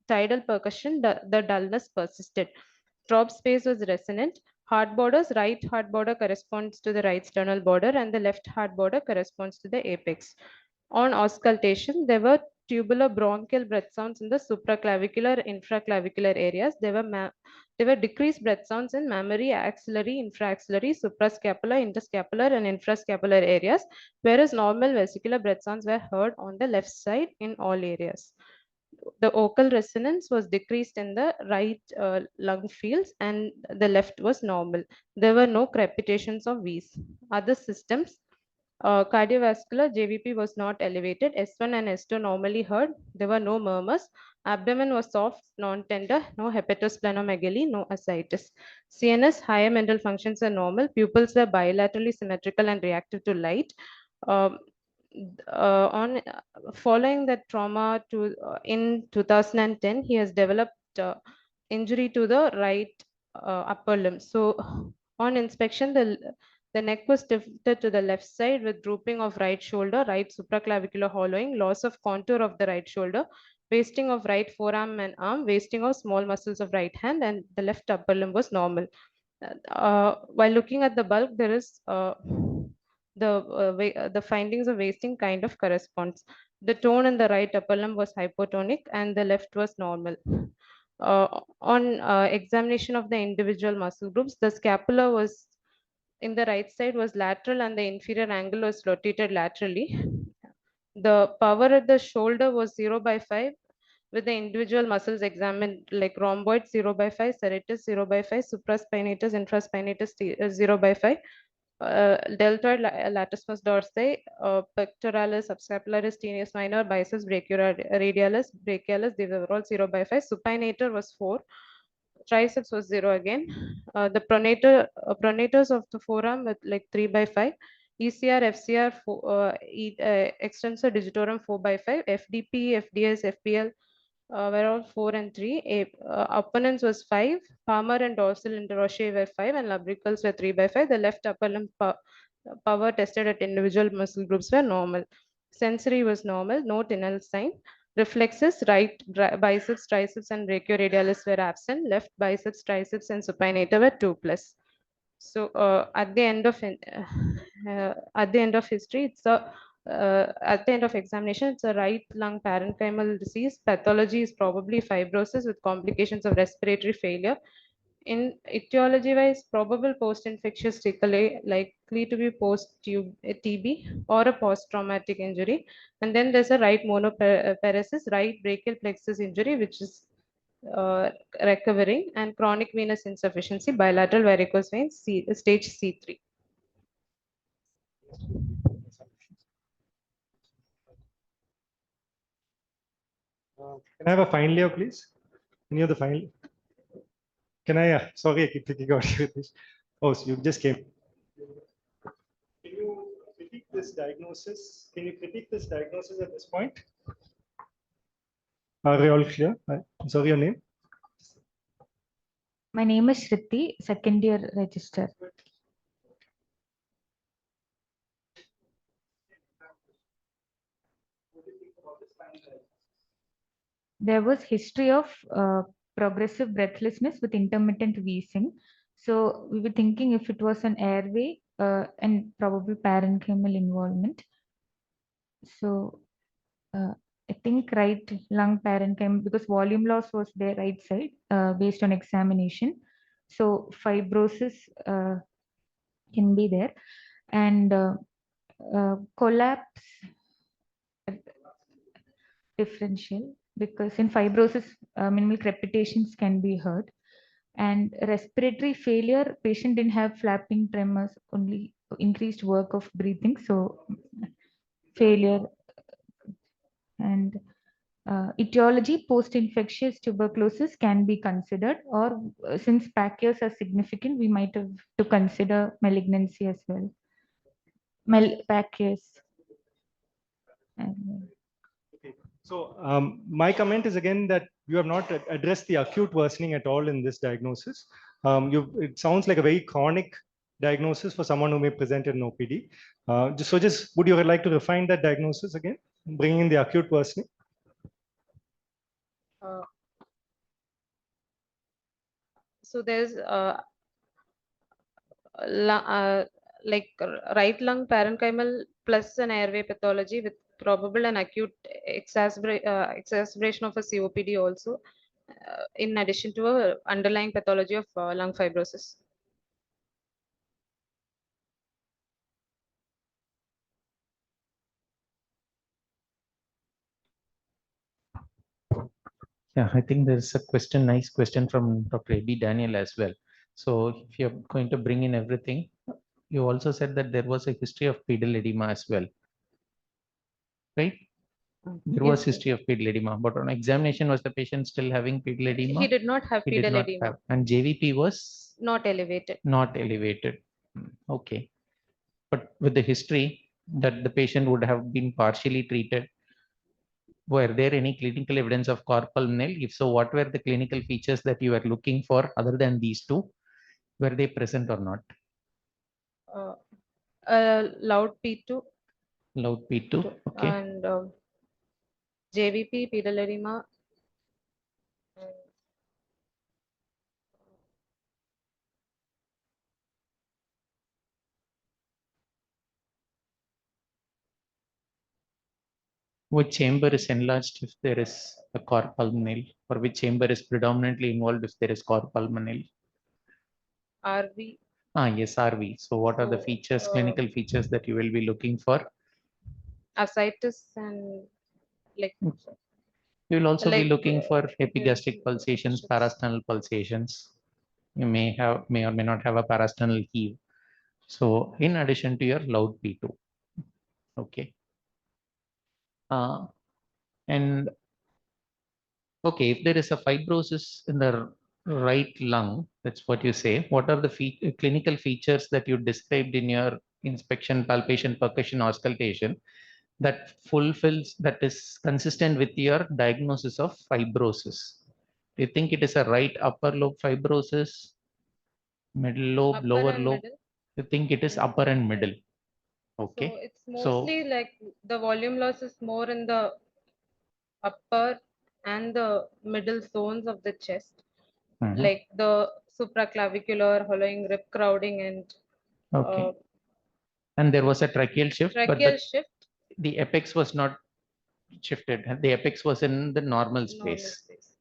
tidal percussion, the dullness persisted. Drop space was resonant. Heart borders: right heart border corresponds to the right sternal border, and the left heart border corresponds to the apex. On auscultation, there were tubular bronchial breath sounds in the supraclavicular, infraclavicular areas. There were decreased breath sounds in mammary, axillary, infraaxillary, suprascapular, interscapular, and infrascapular areas, whereas normal vesicular breath sounds were heard on the left side in all areas. The vocal resonance was decreased in the right lung fields, and the left was normal. There were no crepitations of V's. Other systems: cardiovascular, JVP was not elevated. S1 and S2 normally heard. There were no murmurs. Abdomen was soft, non-tender, no hepatosplenomegaly, no ascites. CNS, higher mental functions are normal. Pupils were bilaterally symmetrical and reactive to light. Um, on Following that trauma in 2010, he has developed injury to the right upper limb. So on inspection, the neck was tilted to the left side with drooping of right shoulder, right supraclavicular hollowing, loss of contour of the right shoulder, wasting of right forearm and arm, wasting of small muscles of right hand, and the left upper limb was normal. While looking at the bulk, there is the findings of wasting kind of corresponds. The tone in the right upper limb was hypotonic and the left was normal. On examination of the individual muscle groups, the scapula was in the right side was lateral and the inferior angle was rotated laterally. The power at the shoulder was 0/5, with the individual muscles examined like rhomboid 0/5, serratus 0/5, supraspinatus, infraspinatus 0/5, deltoid latissimus dorsi, pectoralis, subscapularis, tenacious minor, biceps brachioradialis, brachialis, these were all 0/5. Supinator was 4. Triceps was 0 again. The pronators of the forearm with like 3/5. ECR, FCR, extensor digitorum 4/5. FDP, FDS, FPL were all 4 and 3. Opponents was 5. Palmar and dorsal interosseae were 5, and lubricals were 3/5. The left upper limb power tested at individual muscle groups were normal. Sensory was normal, no tinel sign. Reflexes, biceps, triceps, and brachioradialis were absent. Left biceps, triceps, and supinator were 2+. So at the end of history, it's a at the end of examination, it's a right lung parenchymal disease. Pathology is probably fibrosis with complications of respiratory failure. In etiology wise, probable post-infectious sequelae likely to be post-TB or a post-traumatic injury. And then there's a right monoparesis, right brachial plexus injury, which is recovering, and chronic venous insufficiency, bilateral varicose veins, stage C3. Can I have a final year, please? Any of the final? Can I? Sorry, I keep thinking about you with this. Oh, so you just came. Can you critique this diagnosis? Can you critique this diagnosis at this point? Are we all clear? Sorry, your name? My name is Shruti, second year register. There was history of progressive breathlessness with intermittent wheezing. So we were thinking if it was an airway and probably parenchymal involvement. So I think right lung parenchyma, because volume loss was there right side based on examination. So fibrosis can be there, and collapse differential, because in fibrosis minimal crepitations can be heard, and respiratory failure, patient didn't have flapping tremors, only increased work of breathing, so failure. And etiology, post-infectious tuberculosis can be considered, or since PACs are significant, we might have to consider malignancy as well. PACs. So my comment is again that you have not addressed the acute worsening at all in this diagnosis. It sounds like a very chronic diagnosis for someone who may present in OPD. Just would you like to refine that diagnosis again, bringing in the acute worsening? So there's like right lung parenchymal plus an airway pathology with probable and acute exacerbation of a COPD also, in addition to a underlying pathology of lung fibrosis. Yeah, I think there's a question, nice question from Dr. A.B. Daniel as well. So if you're going to bring in everything, you also said that there was a history of pedal edema as well, right? There was history of pedal edema, but on examination, was the patient still having pedal edema? He did not have He did pedal not edema. have. And JVP was? Not elevated. Not elevated. Okay. But with the history that the patient would have been partially treated, were there any clinical evidence of carpal nail? If so, what were the clinical features that you were looking for other than these two? Were they present or not? Loud P2. Loud P2, okay. And JVP, pedal edema. Which chamber is enlarged if there is a cor pulmonale, or which chamber is predominantly involved if there is cor pulmonale? RV. Yes, RV. So what are the features, clinical features that you will be looking for? Ascites and like. You will also be looking for pulsations. epigastric pulsations, parasternal pulsations. You may or may not have a parasternal heave. So in addition to your loud P2. Okay. And okay, if there is a fibrosis in the right lung, that's what you say. What are the clinical features that you described in your inspection, palpation, percussion, auscultation that that is consistent with your diagnosis of fibrosis? Do you think it is a right upper lobe fibrosis, middle lobe, Upper lower and lobe? middle. You think it is upper and middle? Okay. So it's mostly like the volume loss is more in the upper and the middle zones of the chest, Mhm. like the supraclavicular, hollowing, rib crowding, and Okay. And there was a tracheal shift, but tracheal shift. the apex was not shifted. The apex was in the normal Normal space. space.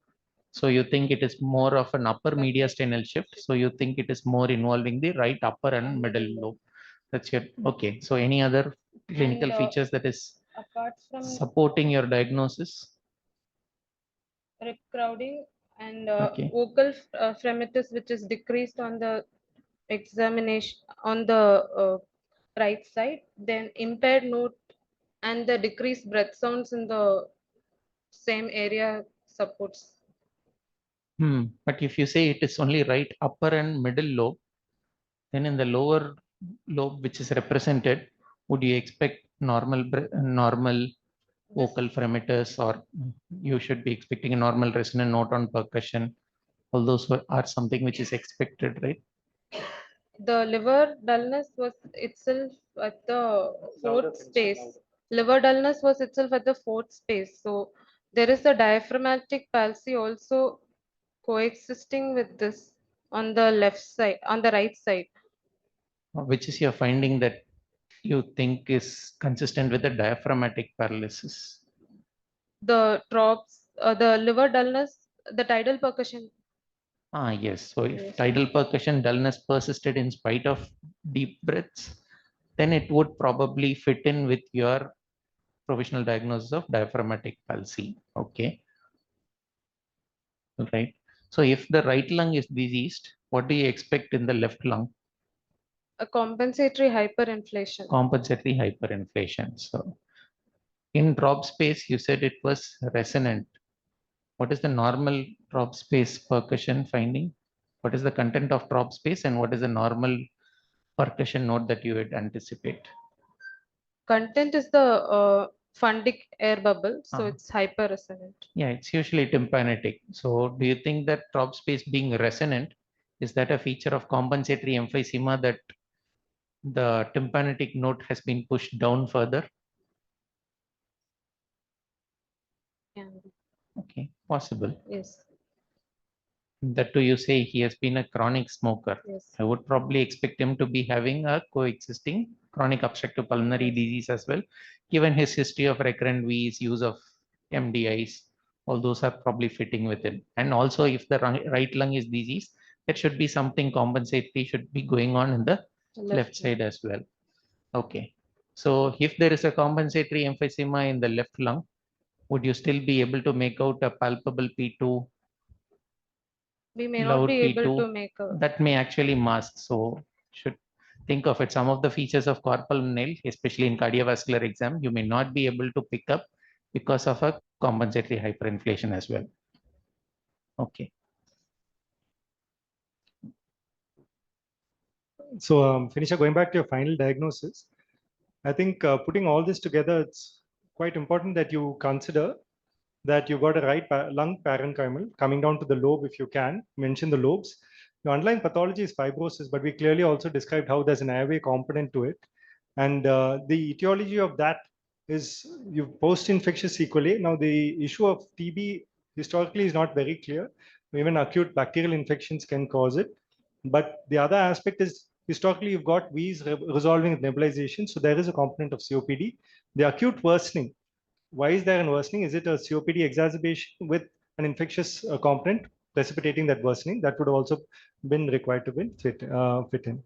So you think it is more of an upper mediastinal shift. So you think it is more involving the right upper and middle lobe. That's your okay. So any other clinical And, features that is apart from supporting your diagnosis? rib crowding and Okay. vocal fremitus, which is decreased on the examination on the right side, then impaired note and the decreased breath sounds in the same area supports. But if you say it is only right upper and middle lobe, then in the lower lobe, which is represented, would you expect normal vocal fremitus, or you should be expecting a normal resonant note on percussion? All those are something which is expected, right? The liver dullness was itself at the fourth space. Liver dullness was itself at the fourth space. So there is a diaphragmatic palsy also coexisting with this on the left side, on the right side. Which is your finding that you think is consistent with the diaphragmatic paralysis? The drops, the liver dullness, the tidal percussion. Yes. So if Yes. tidal percussion dullness persisted in spite of deep breaths, then it would probably fit in with your provisional diagnosis of diaphragmatic palsy. Okay. Right. So if the right lung is diseased, what do you expect in the left lung? A compensatory hyperinflation. Compensatory hyperinflation. So in drop space, you said it was resonant. What is the normal drop space percussion finding? What is the content of drop space and what is the normal percussion note that you would anticipate? Content is the fundic air bubble, so it's hyper resonant. Yeah, it's usually tympanic. So do you think that drop space being resonant, is that a feature of compensatory emphysema that the tympanic note has been pushed down further? Can be. Okay, possible. Yes. That too, you say he has been a chronic smoker. Yes. I would probably expect him to be having a coexisting chronic obstructive pulmonary disease as well, given his history of recurrent V's, use of MDIs. All those are probably fitting within. And also, if the right lung is diseased, there should be something compensatory should be going on in the left side as well. Okay. So if there is a compensatory emphysema in the left lung, would you still be able to make out a palpable P2? We may not Loud be able P2 to make a that may actually mask. So should think of it. Some of the features of corpal nail, especially in cardiovascular exam, you may not be able to pick up because of a compensatory hyperinflation as well. Okay. So, Feneeshiah, going back to your final diagnosis, I think putting all this together, it's quite important that you consider that you've got a right lung parenchymal coming down to the lobe if you can, mention the lobes. The underlying pathology is fibrosis, but we clearly also described how there's an airway component to it. And the etiology of that is you post-infectious sequelae. Now, the issue of TB historically is not very clear. Even acute bacterial infections can cause it. But the other aspect is historically you've got V's resolving with nebulization. So there is a component of COPD. The acute worsening, why is there an worsening? Is it a COPD exacerbation with an infectious component precipitating that worsening? That would also been required to be fit in.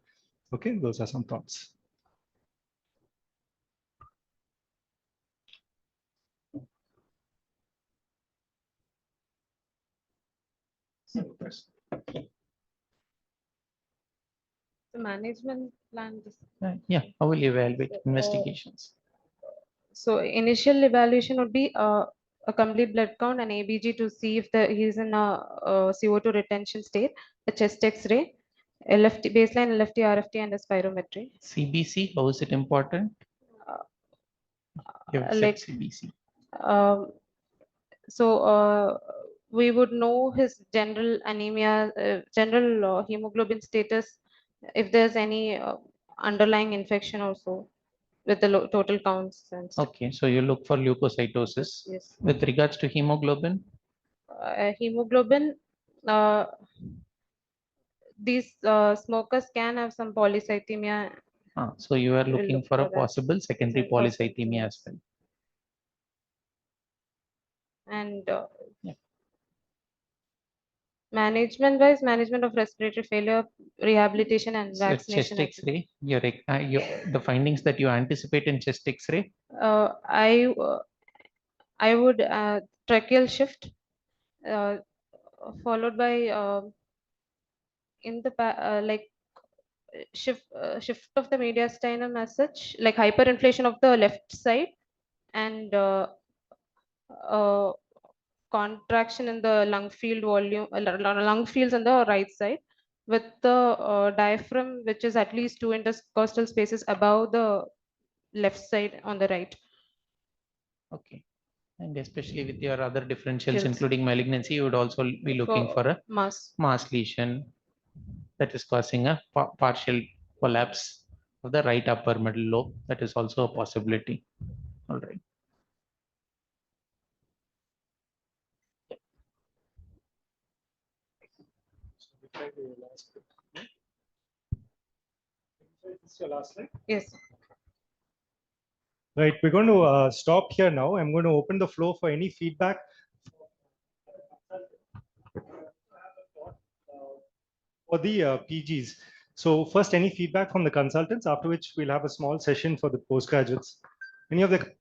Okay, those are some thoughts. the management plan. Yeah, how will you evaluate investigations? So initial evaluation would be a complete blood count and ABG to see if he is in a CO2 retention state, a chest X-ray, LFT baseline LFT, RFT, and a spirometry. CBC, how is it important? You have said Like CBC. So we would know his general anemia, general hemoglobin status, if there's any underlying infection also. with the total counts and stuff. Okay, so you look for leukocytosis. Yes. With regards to hemoglobin, Hemoglobin, these smokers can have some polycythemia. so you are We'll looking look for a for that. possible secondary polycythemia as well. And Yeah. management of respiratory failure, rehabilitation and So vaccination. chest X-ray, the findings that you anticipate in chest X-ray. I would tracheal shift, followed by in the like shift of the mediastinum as such, like hyperinflation of the left side, and uh, contraction in the lung field volume, lung fields on the right side, with the diaphragm, which is at least 2 intercostal spaces above the left side on the right. Okay. And especially with your other differentials, Yes. including malignancy, you would also be looking for a mass lesion that is causing a partial collapse of the right upper middle lobe. That is also a possibility. All right. This is your last slide? Yes. Right, we're going to stop here now. I'm going to open the floor for any feedback. For the PGs. So first, any feedback from the consultants, after which we'll have a small session for the postgraduates. Any of the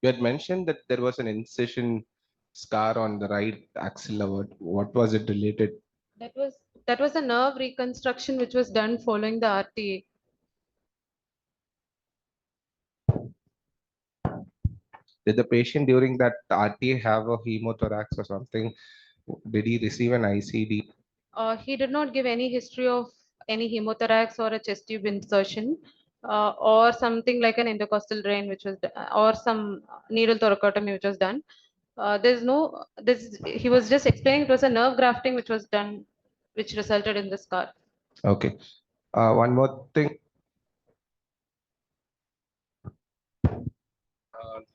You had mentioned that there was an incision scar on the right axilla. What was it related? That was a nerve reconstruction which was done following the RTA. Did the patient during that RTA have a hemothorax or something? Did he receive an ICD? He did not give any history of any hemothorax or a chest tube insertion, or something like an intercostal drain, which was, or some needle thoracotomy, which was done. There's no, this, he was just explaining it was a nerve grafting which was done, which resulted in the scar. Okay. One more thing.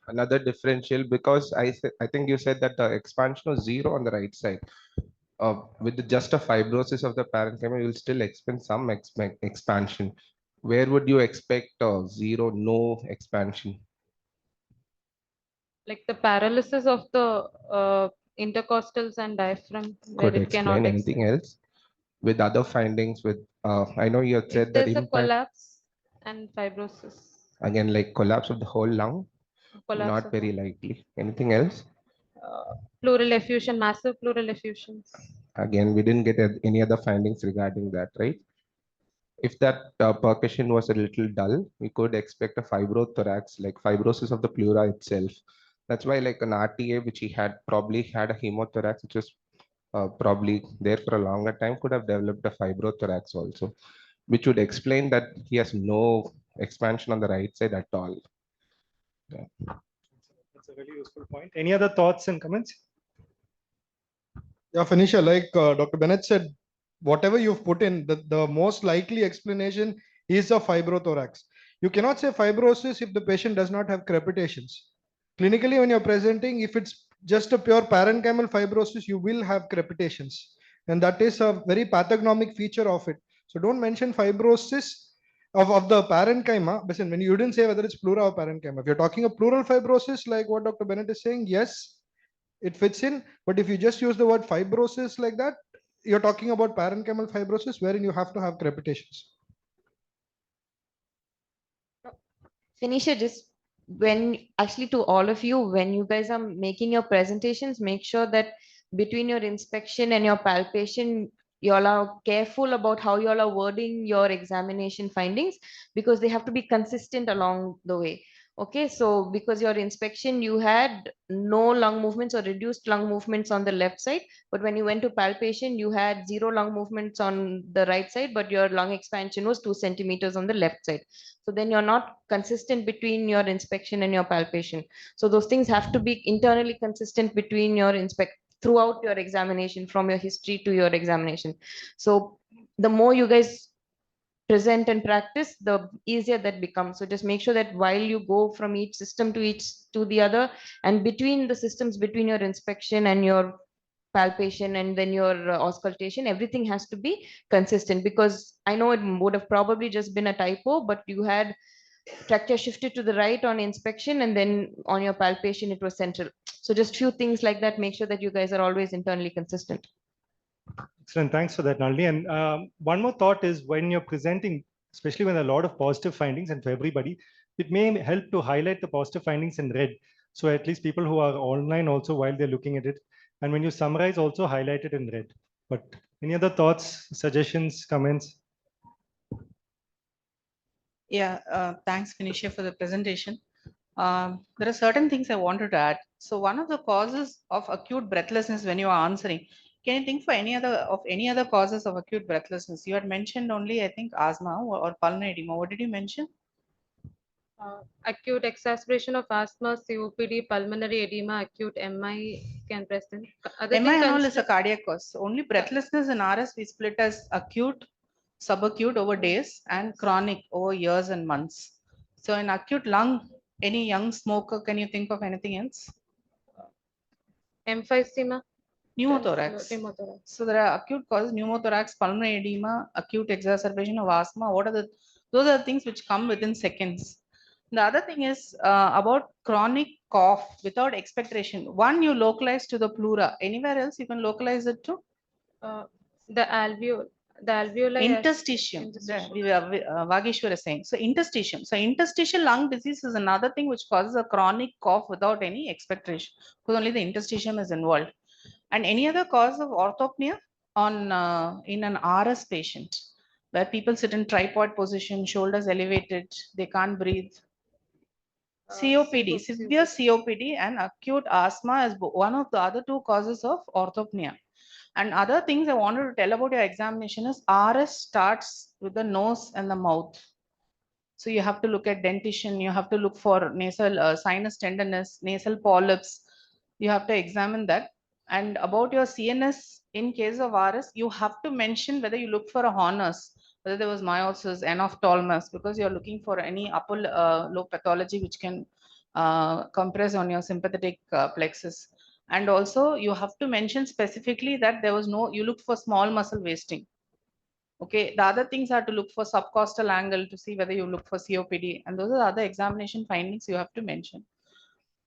Another differential, because I think you said that the expansion was 0 on the right side. With just a fibrosis of the parenchyma, you will still expect some expansion. Where would you expect 0, no expansion? Like the paralysis of the intercostals and diaphragm, where Could it cannot explain anything else with other findings? With I know you had said that there's a impact collapse and fibrosis. again, like collapse of the whole lung. Collapse Not of very likely. Anything else? pleural effusion, massive pleural effusions. Again, we didn't get any other findings regarding that, right? If that percussion was a little dull, we could expect a fibrothorax, like fibrosis of the pleura itself. That's why like an RTA, which he had probably had a hemothorax, which was probably there for a longer time, could have developed a fibrothorax also, which would explain that he has no expansion on the right side at all. Yeah. That's a really useful point. Any other thoughts and comments? Yeah, Feneeshiah, like Dr. Bennett said, whatever you've put in, the most likely explanation is a fibrothorax. You cannot say fibrosis if the patient does not have crepitations. Clinically, when you're presenting, if it's just a pure parenchymal fibrosis, you will have crepitations. And that is a very pathognomic feature of it. So don't mention fibrosis of the parenchyma. Listen, when you didn't say whether it's pleura or parenchyma. If you're talking of pleural fibrosis, like what Dr. Bennett is saying, yes, it fits in. But if you just use the word fibrosis like that, you're talking about parenchymal fibrosis wherein you have to have crepitations. Feneeshiah, just when actually to all of you, when you guys are making your presentations, make sure that between your inspection and your palpation, you all are careful about how you all are wording your examination findings, because they have to be consistent along the way. Okay, so because your inspection, you had no lung movements or reduced lung movements on the left side, but when you went to palpation, you had zero lung movements on the right side, but your lung expansion was 2 centimeters on the left side. So then you're not consistent between your inspection and your palpation. So those things have to be internally consistent between your throughout your examination, from your history to your examination. So the more you guys present and practice, the easier that becomes. So just make sure that while you go from each system to the other, and between the systems, between your inspection and your palpation and then your auscultation, everything has to be consistent, because I know it would have probably just been a typo, but you had trachea shifted to the right on inspection and then on your palpation it was central. So just few things like that, make sure that you guys are always internally consistent. Excellent. Thanks for that, Nalini. And one more thought is, when you're presenting, especially when there are a lot of positive findings, and for everybody, it may help to highlight the positive findings in red. So at least people who are online also, while they're looking at it, and when you summarize, also highlight it in red. But any other thoughts, suggestions, comments? Yeah, thanks, Feneeshiah, for the presentation. There are certain things I wanted to add. So one of the causes of acute breathlessness when you are answering, can you think for any other causes of acute breathlessness? You had mentioned only, I think, asthma or pulmonary edema. What did you mention? Acute exacerbation of asthma, COPD, pulmonary edema, acute MI can present. MI and all is a cardiac cause. Only breathlessness in RS we split as acute, subacute over days, and chronic over years and months. So in acute lung, any young smoker, can you think of anything else? Emphysema. Pneumothorax. Pneumothorax. So there are acute causes: pneumothorax, pulmonary edema, acute exacerbation of asthma. Those are the things which come within seconds. The other thing is about chronic cough without expectoration. One, you localize to the pleura. Anywhere else you can localize it to? The alveoli. Interstitium. Vageshwar is saying. So interstitium. So interstitial lung disease is another thing which causes a chronic cough without any expectoration, because only the interstitium is involved. And any other cause of orthopnea in an RS patient, where people sit in tripod position, shoulders elevated, they can't breathe. COPD, severe COPD and acute asthma is one of the other two causes of orthopnea. And other things I wanted to tell about your examination is RS starts with the nose and the mouth. So you have to look at dentition, you have to look for nasal sinus tenderness, nasal polyps. You have to examine that. And about your CNS, in case of RS, you have to mention whether you look for a Horner's, whether there was meiosis, enophthalmos, because you're looking for any upper low pathology which can compress on your sympathetic plexus. And also you have to mention specifically that there was no, you look for small muscle wasting. Okay, the other things are to look for subcostal angle to see whether you look for COPD, and those are the other examination findings you have to mention.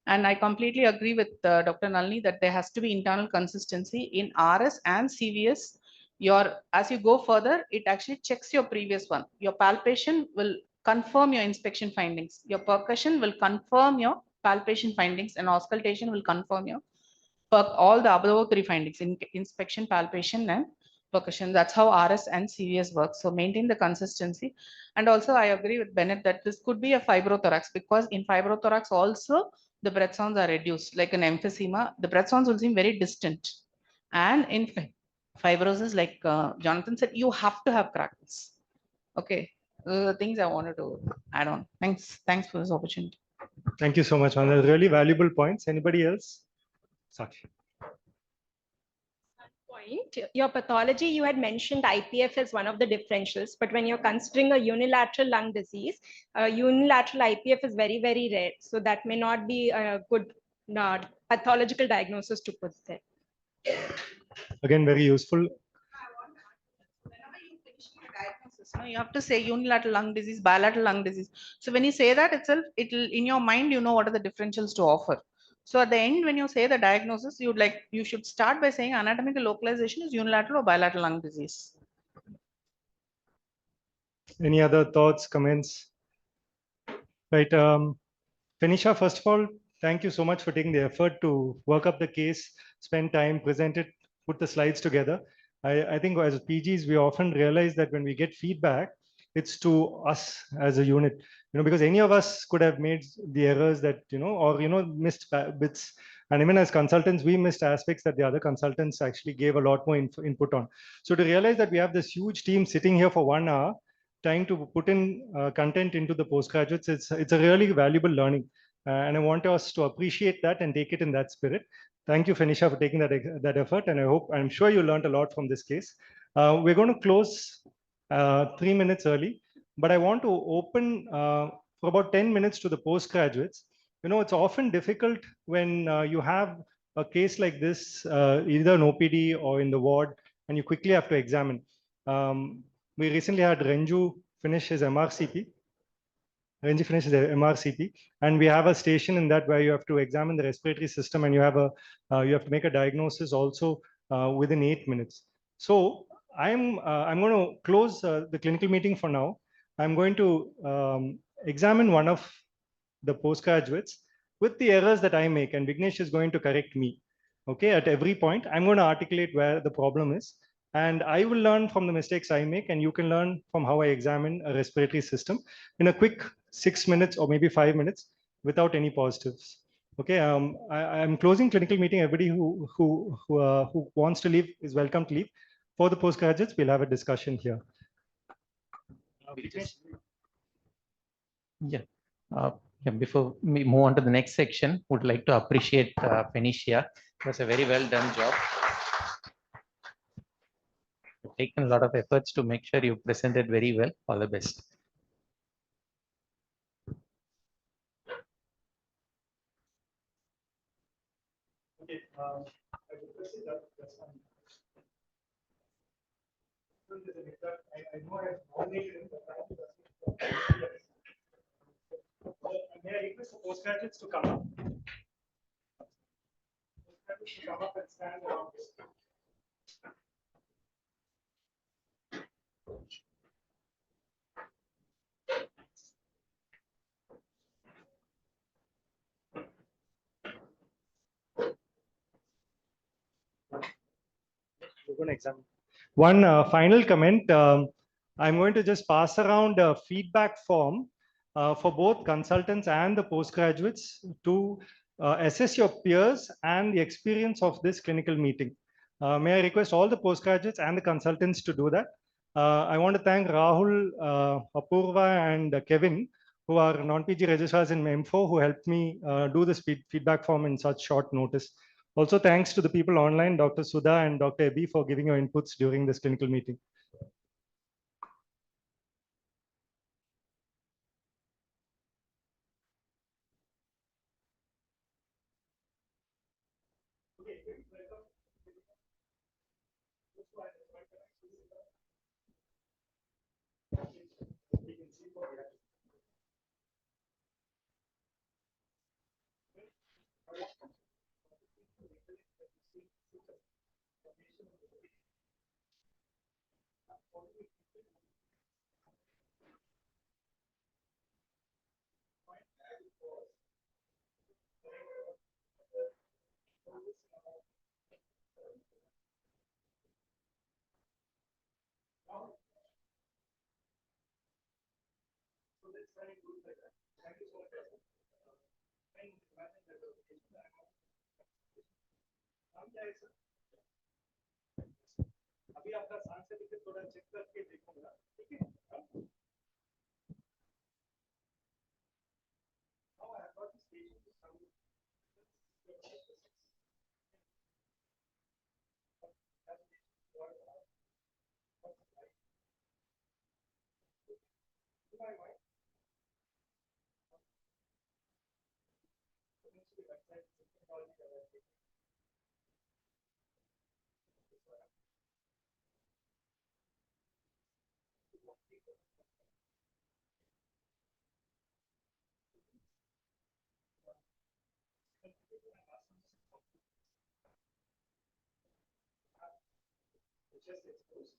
And I completely agree with Dr. Nalini that there has to be internal consistency in RS and CVS. As you go further, it actually checks your previous one. Your palpation will confirm your inspection findings. Your percussion will confirm your palpation findings, and auscultation will confirm your all the above three findings: inspection, palpation, and percussion. That's how RS and CVS work. So maintain the consistency. And also I agree with Bennett that this could be a fibrothorax, because in fibrothorax also the breath sounds are reduced. Like an emphysema, the breath sounds will seem very distant. And in fibrosis, like Jonathan said, you have to have crackles. Okay, those are the things I wanted to add on. Thanks for this opportunity. Thank you so much, on the really valuable points. Anybody else? Sakshi. Point. Your pathology, you had mentioned IPF as one of the differentials, but when you're considering a unilateral lung disease, unilateral IPF is very, very rare. So that may not be a good pathological diagnosis to put there. Again, very useful. You have to say unilateral lung disease, bilateral lung disease. So when you say that itself, it'll in your mind, you know what are the differentials to offer. So at the end, when you say the diagnosis, you should start by saying anatomical localization is unilateral or bilateral lung disease. Any other thoughts, comments? Right. Feneeshiah, first of all, thank you so much for taking the effort to work up the case, spend time, present it, put the slides together. I think as PGs, we often realize that when we get feedback, it's to us as a unit. because any of us could have made the errors that, or, missed bits. And even as consultants, we missed aspects that the other consultants actually gave a lot more input on. So to realize that we have this huge team sitting here for 1 hour, trying to put in content into the postgraduates, it's a really valuable learning. And I want us to appreciate that and take it in that spirit. Thank you, Feneeshiah, for taking that effort. And I'm sure you learned a lot from this case. We're going to close 3 minutes early, but I want to open for about 10 minutes to the postgraduates. It's often difficult when you have a case like this, either an OPD or in the ward, and you quickly have to examine. We recently had Renju finish his MRCP. Renji finishes the MRCP, and we have a station in that where you have to examine the respiratory system, and you have to make a diagnosis also within 8 minutes. So I'm going to close the clinical meeting for now. I'm going to examine one of the postgraduates with the errors that I make, and Vignesh is going to correct me. Okay, at every point, I'm going to articulate where the problem is, and I will learn from the mistakes I make, and you can learn from how I examine a respiratory system in a quick 6 minutes or maybe 5 minutes without any positives. Okay, I'm closing clinical meeting. Everybody who wants to leave is welcome to leave. For the postgraduates, we'll have a discussion here. Yeah. Before we move on to the next section, would like to appreciate Feneeshiah. It was a very well done job. You've taken a lot of efforts to make sure you presented very well. All the best. Okay, I requested that. I know I have nominated him, but may I request the postgraduates to come up? Postgraduates to come up and stand around. We're going to examine. One final comment. I'm going to just pass around a feedback form for both consultants and the postgraduates to assess your peers and the experience of this clinical meeting. May I request all the postgraduates and the consultants to do that? I want to thank Rahul, Apurva, and Kevin, who are non-PG registrars in MEM4, who helped me do this feedback form in such short notice. Also, thanks to the people online, Dr. Sudha and Dr. Ebi, for giving your inputs during this clinical meeting. अभी आपका सांस से थोड़ा check करके देखूंगा, ठीक है? Now I have got this patient to come. Just exposed.